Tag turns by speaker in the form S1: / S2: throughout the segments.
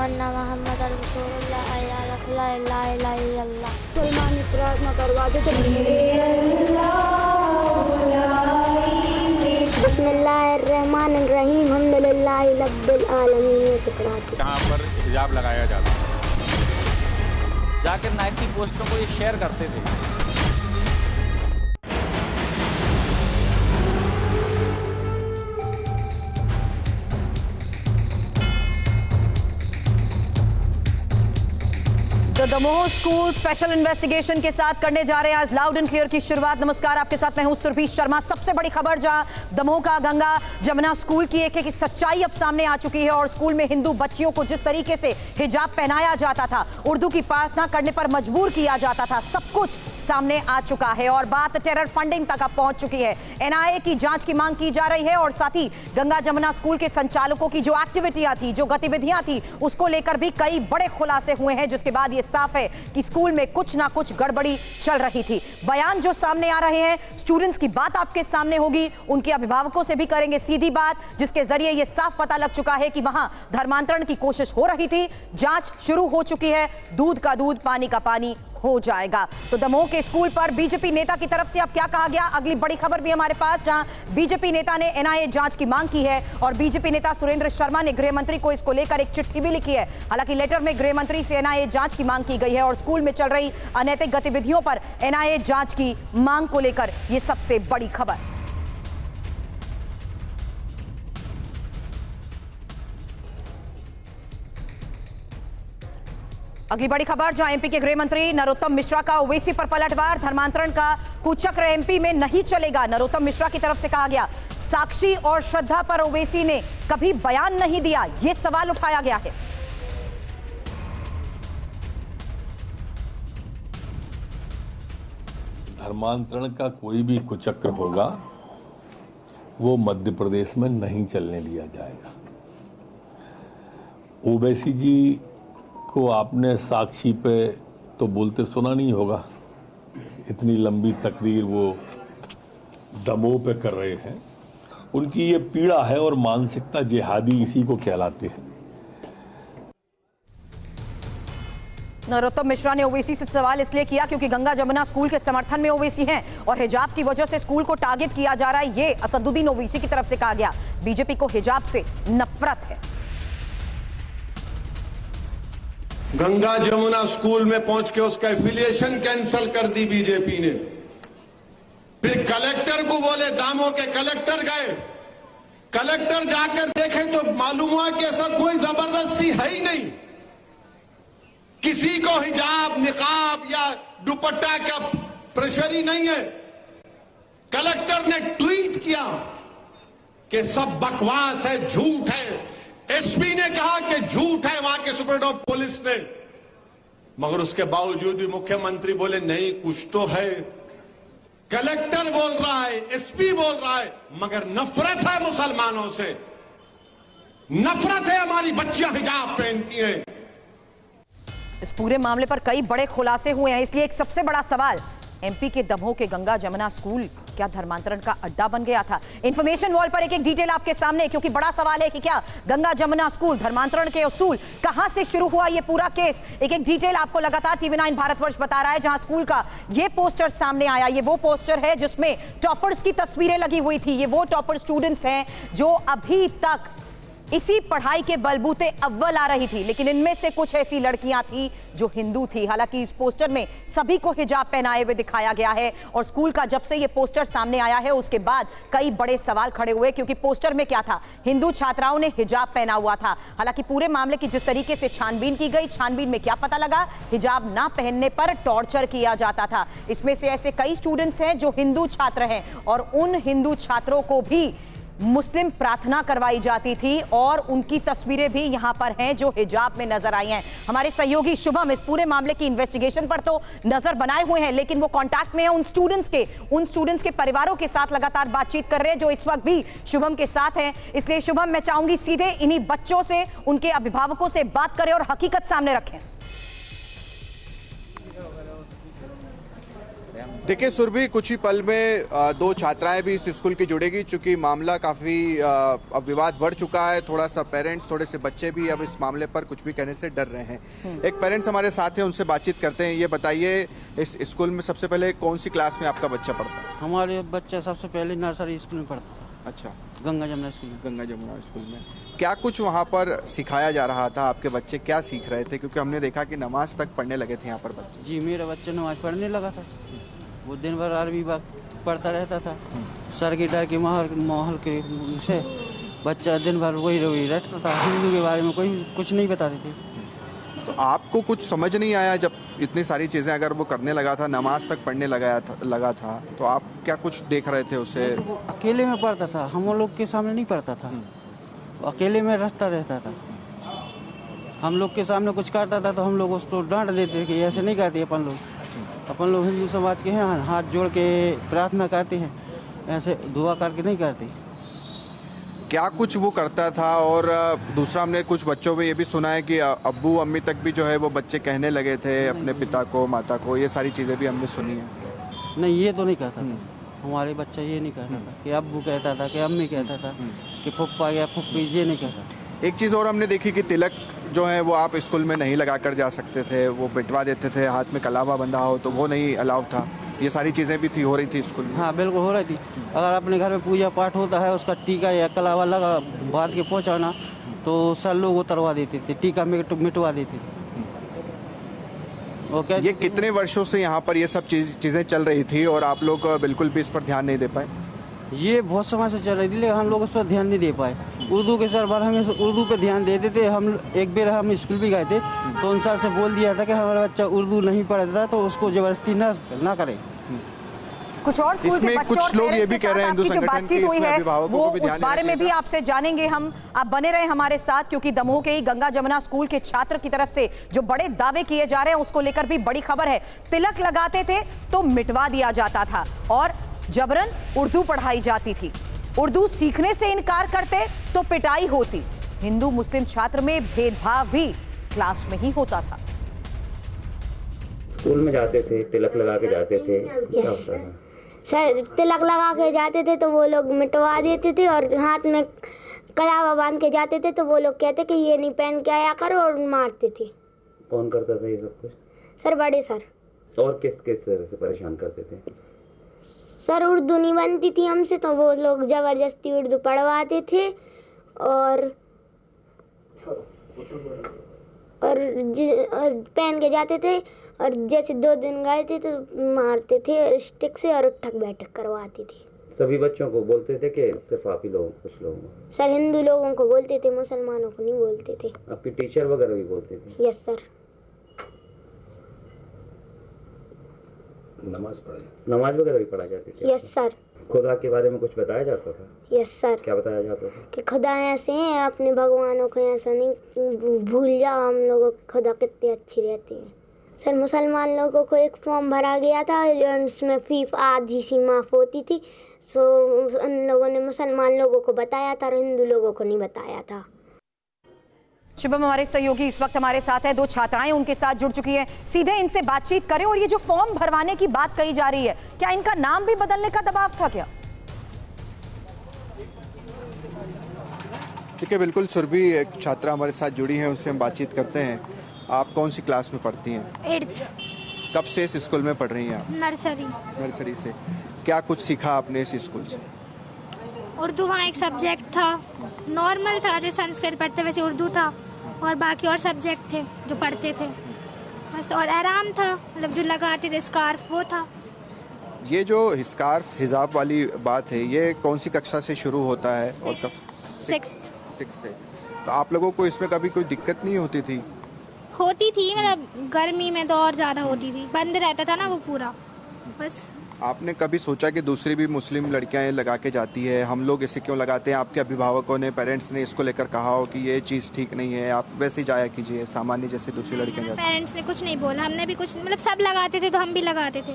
S1: अन्ना मोहम्मद रसूलुल्लाह ला इलाहा इल्लल्लाह।
S2: सलमान प्रार्थना करवा दे
S1: बिस्मिल्लाहिर्रहमानिर्रहीम हम्दुलिल्लाहि रब्बिल आलमीन।
S3: यहाँ पर हिजाब लगाया जाता है। जाकिर नाइक की पोस्टों को ये शेयर करते थे।
S4: तो दमोह स्कूल स्पेशल इन्वेस्टिगेशन के साथ करने जा रहे हैं आज लाउड एंड क्लियर की शुरुआत। नमस्कार, आपके साथ मैं हूं सुरभि शर्मा। सबसे बड़ी खबर जहां दमोह का गंगा जमुना स्कूल की एक सच्चाई अब सामने आ चुकी है और स्कूल में हिंदू बच्चियों को जिस तरीके से हिजाब पहनाया जाता था, उर्दू की प्रार्थना करने पर मजबूर किया जाता था, सब कुछ सामने आ चुका है और बात टेरर फंडिंग तक अब पहुंच चुकी है। एनआईए की जांच की मांग की जा रही है और साथ ही गंगा जमुना स्कूल के संचालकों की जो एक्टिविटियां थी, जो गतिविधियां थी, उसको लेकर भी कई बड़े खुलासे हुए हैं, जिसके बाद ये साफ है कि स्कूल में कुछ ना कुछ गड़बड़ी चल रही थी। बयान जो सामने आ रहे हैं, स्टूडेंट्स की बात आपके सामने होगी, उनके अभिभावकों से भी करेंगे सीधी बात, जिसके जरिए यह साफ पता लग चुका है कि वहां धर्मांतरण की कोशिश हो रही थी। जांच शुरू हो चुकी है, दूध का दूध पानी का पानी हो जाएगा। तो दमोह के स्कूल पर बीजेपी नेता की तरफ से अब क्या कहा गया, अगली बड़ी खबर भी हमारे पास, जहां बीजेपी नेता ने एनआईए जांच की मांग की है और बीजेपी नेता सुरेंद्र शर्मा ने गृह मंत्री को इसको लेकर एक चिट्ठी भी लिखी है। हालांकि लेटर में गृह मंत्री से एनआईए जांच की मांग की गई है और स्कूल में चल रही अनैतिक गतिविधियों पर एनआईए जांच की मांग को लेकर यह सबसे बड़ी खबर। अगली बड़ी खबर, जहां एमपी के गृह मंत्री नरोत्तम मिश्रा का ओवैसी पर पलटवार। धर्मांतरण का कुचक्र एमपी में नहीं चलेगा, नरोत्तम मिश्रा की तरफ से कहा गया। साक्षी और श्रद्धा पर ओवैसी ने कभी बयान नहीं दिया, यह सवाल उठाया गया है।
S5: धर्मांतरण का कोई भी कुचक्र होगा वो मध्य प्रदेश में नहीं चलने दिया जाएगा। ओवैसी जी को आपने साक्षी पे तो बोलते सुना नहीं होगा, इतनी लंबी तकरीर वो दमोह पे कर रहे हैं। उनकी ये पीड़ा है और मानसिकता जिहादी इसी को कहलाते हैं।
S4: नरोत्तम मिश्रा ने ओवैसी से सवाल इसलिए किया क्योंकि गंगा जमुना स्कूल के समर्थन में ओवैसी हैं और हिजाब की वजह से स्कूल को टारगेट किया जा रहा है, ये असदुद्दीन ओवैसी की तरफ से कहा गया। बीजेपी को हिजाब से नफरत है।
S6: गंगा जमुना स्कूल में पहुंच के उसका एफिलिएशन कैंसिल कर दी बीजेपी ने। फिर कलेक्टर को बोले, दामों के कलेक्टर गए, कलेक्टर जाकर देखे तो मालूम हुआ कि ऐसा कोई जबरदस्ती है ही नहीं, किसी को हिजाब निकाब या दुपट्टा का प्रेशर ही नहीं है। कलेक्टर ने ट्वीट किया कि सब बकवास है, झूठ है। एसपी ने कहा कि झूठ है वहां के सुप्रीम ऑफ पुलिस ने, मगर उसके बावजूद भी मुख्यमंत्री बोले नहीं कुछ तो है। कलेक्टर बोल रहा है, एसपी बोल रहा है, मगर नफरत है मुसलमानों से, नफरत है। हमारी बच्चियां हिजाब पहनती हैं।
S4: इस पूरे मामले पर कई बड़े खुलासे हुए हैं, इसलिए एक सबसे बड़ा सवाल, एमपी के दमोह के गंगा जमुना स्कूल क्या धर्मांतरण का अड्डा बन गया था? इंफॉर्मेशन वॉल पर एक एक डिटेल आपके सामने, क्योंकि बड़ा सवाल है कि क्या गंगा जमुना स्कूल धर्मांतरण के उसूल कहां से शुरू हुआ ये पूरा केस। एक एक डिटेल आपको लगातार टीवी9 भारतवर्ष बता रहा है। जहां स्कूल का ये पोस्टर सामने आया, ये वो पोस्टर है जिसमें टॉपर्स की तस्वीरें लगी हुई थी। ये वो टॉपर स्टूडेंट्स हैं जो अभी तक इसी पढ़ाई के बलबूते अव्वल आ रही थी, लेकिन इनमें से कुछ ऐसी लड़कियां थी जो हिंदू थी। हालांकि इस पोस्टर में सभी को हिजाब पहनाए हुए दिखाया गया है और स्कूल का जब से ये पोस्टर सामने आया है उसके बाद कई बड़े सवाल खड़े हुए, क्योंकि पोस्टर में क्या था, हिंदू छात्राओं ने हिजाब पहना हुआ था। हालांकि पूरे मामले की जिस तरीके से छानबीन की गई, छानबीन में क्या पता लगा, हिजाब ना पहनने पर टॉर्चर किया जाता था। इसमें से ऐसे कई स्टूडेंट्स हैं जो हिंदू छात्र हैं और उन हिंदू छात्रों को भी मुस्लिम प्रार्थना करवाई जाती थी और उनकी तस्वीरें भी यहां पर हैं जो हिजाब में नजर आई हैं। हमारे सहयोगी शुभम इस पूरे मामले की इन्वेस्टिगेशन पर तो नजर बनाए हुए हैं, लेकिन वो कांटेक्ट में है उन स्टूडेंट्स के परिवारों के साथ लगातार बातचीत कर रहे हैं जो इस वक्त भी शुभम के साथ हैं। इसलिए शुभम, मैं चाहूंगी सीधे इन्हीं बच्चों से, उनके अभिभावकों से बात करें और हकीकत सामने रखें।
S7: देखिए सुरभि, कुछ ही पल में दो छात्राएं भी इस स्कूल की जुड़ेगी, चूंकि मामला काफी अब विवाद बढ़ चुका है। थोड़ा सा पेरेंट्स, थोड़े से बच्चे भी अब इस मामले पर कुछ भी कहने से डर रहे हैं। एक पेरेंट्स हमारे साथ हैं, उनसे बातचीत करते हैं। ये बताइए, इस स्कूल में सबसे पहले कौन सी क्लास में आपका बच्चा पढ़ता है?
S8: हमारे बच्चा सबसे पहले नर्सरी स्कूल में पढ़ता था।
S7: अच्छा,
S8: गंगा जमुना स्कूल में।
S7: गंगा जमुना स्कूल में क्या कुछ वहाँ पर सिखाया जा रहा था? आपके बच्चे क्या सीख रहे थे? क्योंकि हमने देखा कि नमाज तक पढ़ने लगे थे यहाँ पर बच्चे।
S8: जी, मेरा बच्चा नमाज पढ़ने लगा था। वो दिन भर अरबी पढ़ता रहता था। सर की डर के माहौल के से बच्चा दिन भर वही रहता था। हिंदू के बारे में कोई कुछ नहीं बताते थे।
S7: तो आपको कुछ समझ नहीं आया जब इतनी सारी चीज़ें अगर वो करने लगा था, नमाज तक पढ़ने लगा था, तो आप क्या कुछ देख रहे थे उसे?
S8: तो वो अकेले में पढ़ता था, हम लोग के सामने नहीं पढ़ता था। अकेले में रहता था। हम लोग के सामने कुछ करता था तो हम लोग उसको डांट देते कि ऐसे नहीं करते। अपन लोग हिंदू समाज के हैं, हाथ जोड़ के प्रार्थना करते हैं, ऐसे दुआ करके नहीं करते।
S7: क्या कुछ वो करता था? और दूसरा, हमने कुछ बच्चों में ये भी सुना है कि अब्बू अम्मी तक भी जो है वो बच्चे कहने लगे थे अपने पिता को, माता को। ये सारी चीज़ें भी हमने सुनी है।
S8: नहीं, ये तो नहीं करता था। हमारे बच्चा ये नहीं करता था कि अब्बू कहता था, कि अम्मी कहता था, कि फुप्पा या फुप्पी, ये नहीं कहता।
S7: एक चीज़ और हमने देखी कि तिलक जो है वो आप स्कूल में नहीं लगा कर जा सकते थे, वो बिटवा देते थे। हाथ में कलावा बंधा हो तो वो नहीं अलाउ था। ये सारी चीज़ें भी हो रही थी स्कूल में।
S8: हाँ, बिल्कुल हो रही थी। अगर अपने घर में पूजा पाठ होता है, उसका टीका या कलावा लगा बांध के पहुँचाना, तो सर लोग उतरवा देते थे, टीका मिटवा देते थे।
S7: क्या ये कितने वर्षों से यहाँ पर ये सब चीज़ें चल रही थी और आप लोग बिल्कुल भी इस पर ध्यान नहीं दे पाए?
S8: ये बहुत समय से चल रही थी, लेकिन हम लोग उस पर ध्यान नहीं दे पाए। उर्दू के सर हमें उर्दू पे ध्यान देते थे। एक बार हम स्कूल भी गए थे तो उन सर से बोल दिया था कि हमारा बच्चा उर्दू नहीं पढ़ता तो उसको जबरदस्ती ना करे।
S4: कुछ और स्कूल के बच्चों और पेरेंट्स के साथ आपकी जो बातचीत हुई है वो उस बारे में भी आपसे जानेंगे हम। आप बने रहे हमारे साथ, क्योंकि दमोह के ही गंगा जमुना स्कूल के छात्र की तरफ से जो बड़े दावे किए जा रहे हैं उसको लेकर भी बड़ी खबर है। तिलक लगाते थे तो मिटवा दिया जाता था और जबरन उर्दू पढ़ाई जाती थी। उर्दू सीखने से इनकार करते तो पिटाई होती। हिंदू मुस्लिम छात्र में भेदभाव भी क्लास में ही होता था।
S9: स्कूल में जाते थे, तिलक लगा के जाते थे, क्या होता था?
S1: सर, तिलक लगा के जाते थे तो वो लोग मिटवा देते थे, और हाथ में कलावा बांध के जाते थे तो वो लोग कहते कि ये नहीं पहन के आया करो, और मारते थे।
S9: कौन करता था ये सब कुछ?
S1: सर, बड़े सर।
S9: और किस तरह से परेशान करते थे?
S1: सर, उर्दू नहीं बनती थी हमसे तो वो लोग जबरदस्ती उर्दू पढ़वाते थे, और पहन के जाते थे, और जैसे 2 दिन गए थे तो मारते थे स्टिक से, और उठक बैठक करवाते थे।
S9: सभी बच्चों को बोलते थे कि सिर्फ आप ही लोगों, कुछ लोगों को?
S1: सर, हिंदू लोगों को बोलते थे, मुसलमानों को नहीं बोलते थे।
S9: आपकी टीचर वगैरह भी बोलते थे?
S1: Yes sir.
S9: नमाज वगैरह भी पढ़ाई जाती थी?
S1: Yes sir.
S9: खुदा के बारे में कुछ बताया जाता था?
S1: Yes sir.
S9: क्या बताया जाता था?
S1: कि खुदा ऐसे हैं, अपने भगवानों को ऐसा नहीं भूल जाओ, हम लोगों के खुदा कितने अच्छे रहते हैं। सर, मुसलमान लोगों को एक फॉर्म भरा गया था उसमें फीस आधी सी माफ़ होती थी, सो उन लोगों ने मुसलमान लोगों को बताया था और हिंदू लोगों को नहीं बताया था।
S4: शुभम हमारे सहयोगी इस वक्त हमारे साथ हैं, 2 छात्राएं उनके साथ जुड़ चुकी हैं। सीधे इनसे बातचीत करें। और ये जो फॉर्म भरवाने की बात कही जा रही है, क्या इनका नाम भी बदलने का दबाव था क्या?
S7: ठीक है, बिल्कुल सुरभि, एक छात्रा हमारे साथ जुड़ी है, उनसे हम बातचीत करते हैं। आप कौन सी क्लास में पढ़ती हैं?
S1: 8th।
S7: कब से इस स्कूल में पढ़ रही हैं आप?
S1: नर्सरी
S7: से। क्या कुछ सीखा आपने इस स्कूल से?
S10: उर्दू वहाँ एक सब्जेक्ट था, नॉर्मल था, जैसे संस्कृत पढ़ते वैसे उर्दू था, और बाकी और सब्जेक्ट थे जो पढ़ते थे बस। और आराम था, मतलब जो लगाते थे स्कार्फ वो था।
S7: ये जो स्कार्फ हिजाब वाली बात है, ये कौन सी कक्षा से शुरू होता है और कब?
S10: 6th
S7: से। तो आप लोगों को इसमें कभी कोई दिक्कत नहीं होती थी?
S10: होती थी, मतलब गर्मी में तो और ज़्यादा होती थी, बंद रहता था ना वो पूरा, बस।
S7: आपने कभी सोचा कि दूसरी भी मुस्लिम लड़कियां लगा के जाती है, हम लोग इसे क्यों लगाते हैं? आपके अभिभावकों ने, पेरेंट्स ने इसको लेकर कहा हो कि ये चीज़ ठीक नहीं है, आप वैसे ही जाया कीजिए सामान्य जैसे दूसरी लड़कियां जाती हैं?
S10: पेरेंट्स ने कुछ नहीं बोला, हमने भी कुछ, मतलब सब लगाते थे तो हम भी लगाते थे।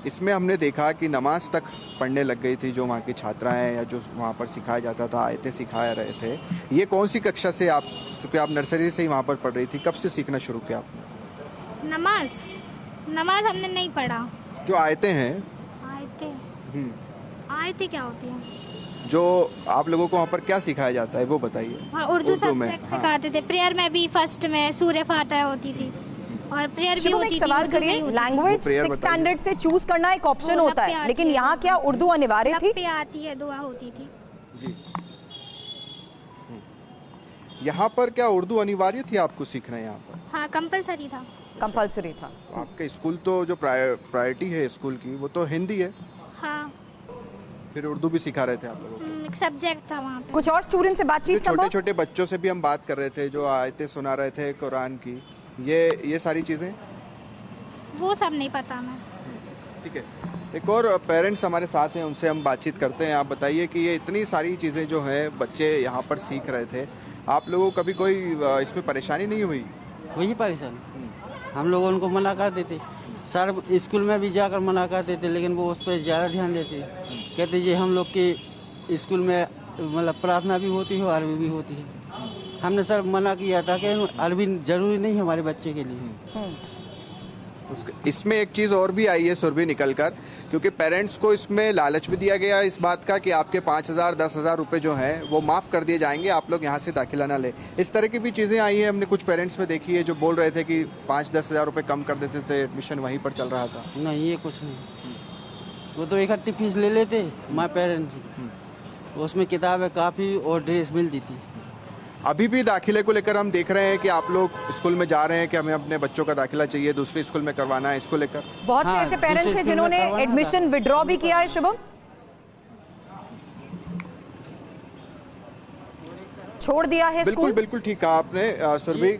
S7: इसमें हमने देखा कि नमाज तक पढ़ने लग गई थी जो वहाँ की छात्राएं, या जो वहाँ पर सिखाया जाता था, आयतें सिखाया रहे थे। ये कौन सी कक्षा से आप, चूँकि आप नर्सरी से ही वहाँ पर पढ़ रही थी, कब से सीखना शुरू किया आपने?
S10: नमाज हमने नहीं पढ़ा।
S7: जो आयतें हैं
S10: आयतें क्या होती हैं?
S7: जो आप लोगों को वहाँ पर क्या सिखाया जाता है वो बताइए।
S10: हाँ, उर्दू
S7: में
S10: सब्जेक्ट सिखाते थे। प्रेयर में भी फर्स्ट में सूर्य फातिहा होती थी और प्रेयर भी
S4: शुभम,
S10: होती
S4: एक
S10: थी।
S4: सवाल
S10: उर्दू में
S4: करिए,
S10: ही होती थी।
S4: लैंग्वेज
S7: प्रेयर
S4: 6th
S7: बताइए।
S4: स्टैंडर्ड से चूज करना एक ऑप्शन
S10: वो
S4: होता
S10: लब पे
S4: है,
S10: आती
S4: लेकिन
S10: है।
S4: यहाँ क्या उर्दू अनिवार्य
S10: लब
S4: थी?
S10: पे आती है, दुआ होती थी।
S7: जी। यहाँ पर क्या उर्दू अनिवार्य थी आपको सीखना यहाँ पर?
S10: हाँ, कंपलसरी था।
S4: कंपलसरी था।
S7: आपके स्कूल तो जो प्रायोरिटी है स्कूल की वो तो हिंदी है,
S10: हाँ,
S7: फिर उर्दू भी सिखा रहे थे आप लोगों को?
S10: एक सब्जेक्ट था वहाँ पे।
S4: कुछ और स्टूडेंट से बातचीत
S7: छोटे
S4: संभव?
S7: छोटे बच्चों से भी हम बात कर रहे थे जो आयतें सुना रहे थे कुरान की, ये सारी चीजें
S10: वो सब नहीं पता मैं।
S7: ठीक है। एक और पेरेंट्स हमारे साथ हैं, उनसे हम बातचीत करते हैं। आप बताइए कि ये इतनी सारी चीज़ें जो हैं बच्चे यहाँ पर सीख रहे थे, आप लोगों को कभी कोई इसमें परेशानी नहीं हुई?
S8: वही परेशानी, हम लोग उनको मना कर देते, सर स्कूल में भी जाकर मना कर देते, लेकिन वो उस पर ज़्यादा ध्यान देते। कहते जी हम लोग के स्कूल में मतलब प्रार्थना भी होती है, अरबी भी होती है। हमने सर मना किया था कि अरबी जरूरी नहीं है हमारे बच्चे के लिए।
S7: इसमें एक चीज़ और भी आई है सुरभि निकल कर, क्योंकि पेरेंट्स को इसमें लालच भी दिया गया इस बात का कि आपके 5,000 10,000 रुपये जो हैं वो माफ़ कर दिए जाएंगे, आप लोग यहाँ से दाखिला ना ले। इस तरह की भी चीज़ें आई हैं, हमने कुछ पेरेंट्स में देखी है जो बोल रहे थे कि 5-10 हज़ार रुपये कम कर देते थे, एडमिशन वहीं पर चल रहा था।
S8: नहीं, ये कुछ नहीं, वो तो इकट्ठी फीस ले लेते माँ पेरेंट्स की, उसमें किताबें काफ़ी और ड्रेस मिलती थी।
S7: अभी भी दाखिले को लेकर हम देख रहे हैं कि आप लोग स्कूल में जा रहे हैं कि हमें अपने बच्चों का दाखिला चाहिए, दूसरे स्कूल में करवाना है, इसको लेकर
S4: बहुत से
S8: हाँ,
S4: ऐसे पेरेंट्स
S8: दूसरे
S4: हैं
S8: स्कूल में
S4: जिन्होंने
S8: करवाना
S4: एडमिशन
S8: था।
S4: विड्रॉ भी किया है। शुभम, छोड़ दिया है
S7: बिल्कुल
S4: स्कूल?
S7: बिल्कुल ठीक कहा आपने सुरभि।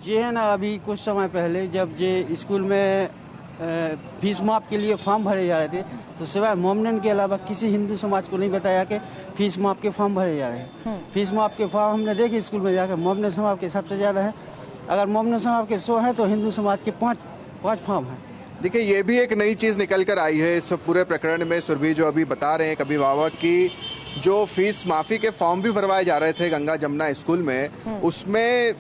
S8: ये है ना, अभी कुछ समय पहले जब ये स्कूल में फीस माफ के लिए फॉर्म भरे जा रहे थे, तो सिवाय मोमडन के अलावा किसी हिंदू समाज को नहीं बताया कि फीस माफ के फॉर्म भरे जा रहे हैं। फीस माफ के फॉर्म हमने देखे स्कूल में जाकर, मोमडन समाज के सबसे ज़्यादा है। अगर मोमडन समाज के 100 हैं तो हिंदू समाज के 5 फॉर्म हैं।
S7: देखिए, ये भी एक नई चीज़ निकल कर आई है इस पूरे प्रकरण में सुरभि, जो अभी बता रहे हैं अभिभावक की जो फीस माफ़ी के फॉर्म भी भरवाए जा रहे थे गंगा जमुना स्कूल में, उसमें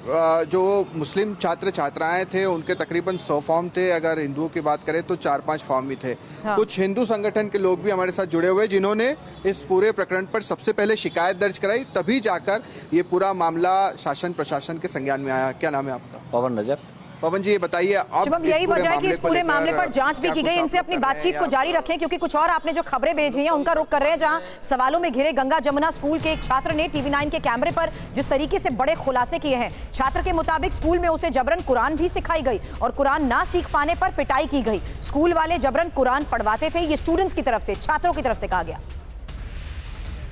S7: जो मुस्लिम छात्र छात्राएं थे उनके तकरीबन 100 फॉर्म थे, अगर हिंदुओं की बात करें तो 4-5 फॉर्म ही थे।
S4: हाँ।
S7: कुछ हिंदू संगठन के लोग भी हमारे साथ जुड़े हुए जिन्होंने इस पूरे प्रकरण पर सबसे पहले शिकायत दर्ज कराई, तभी जाकर ये पूरा मामला शासन प्रशासन के संज्ञान में आया। क्या नाम है आपका?
S9: पवन नजर।
S7: पवन जी, ये बताइए अब
S4: शुभम,
S7: इस
S4: यही
S7: पूरे
S4: वजह है कि इस
S7: को
S4: पूरे
S7: लेकर
S4: मामले पर जांच भी
S7: क्या
S4: की
S7: कुछ
S4: गई।
S7: आप
S4: इनसे
S7: लोग
S4: अपनी
S7: कर रहे हैं
S4: बातचीत को
S7: या
S4: जारी रखें, क्योंकि कुछ और आपने जो खबरें भेजी हैं उनका रुख कर रहे हैं, जहां सवालों में घिरे गंगा जमुना स्कूल के एक छात्र ने TV9 के कैमरे पर जिस तरीके से बड़े खुलासे किए हैं। छात्र के मुताबिक स्कूल में उसे जबरन कुरान भी सिखाई गई और कुरान ना सीख पाने पर पिटाई की गई। स्कूल वाले जबरन कुरान पढ़वाते थे, ये स्टूडेंट्स की तरफ से, छात्रों की तरफ से कहा गया।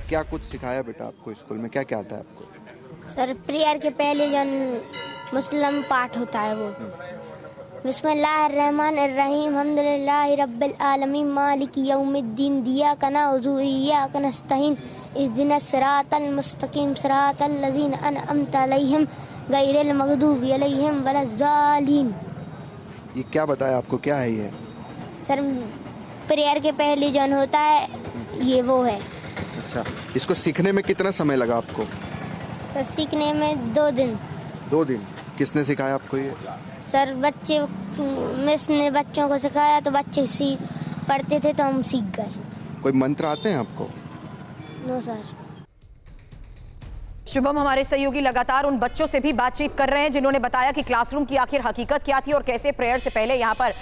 S7: क्या कुछ सिखाया बेटा आपको स्कूल में, क्या क्या आता है आपको?
S1: सर, प्रेयर के पहले जो मुस्लिम पाठ होता है वो बिस्मिल्लाहिर्रहमानिर्रहीम हम्दुलिल्लाहि रब्बिल आलमीन मालिकी यौमिद्दीन इय्याका नअबुदु व इय्याका नस्तईन इहदिनस सिरातल मुस्तकीम सिरातल लज़ीना अनअमता अलैहिम गैरिल मग़दूबि अलैहिम वलज़्ज़ालिन।
S7: ये क्या बताया आपको, क्या है ये?
S1: सर, प्रेयर के पहले जो होता है ये वो है।
S7: अच्छा, इसको सीखने में कितना समय लगा आपको?
S1: सर, सीखने में 2 दिन।
S7: 2 दिन। किसने सिखाया आपको ये?
S1: सर, मिस ने बच्चों को सिखाया तो बच्चे सीख पढ़ते थे तो हम सीख गए।
S7: कोई मंत्र आते हैं आपको?
S1: No sir.
S4: शुभम, हमारे सहयोगी लगातार उन बच्चों से भी बातचीत कर रहे हैं जिन्होंने बताया कि क्लासरूम की आखिर हकीकत क्या थी और कैसे प्रेयर से पहले यहाँ पर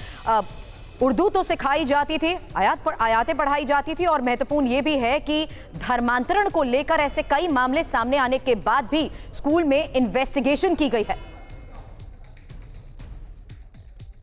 S4: उर्दू तो सिखाई जाती थी, आयातें पढ़ाई जाती थी, और महत्वपूर्ण ये भी है कि धर्मांतरण को लेकर ऐसे कई मामले सामने आने के बाद भी स्कूल में इन्वेस्टिगेशन की गई है।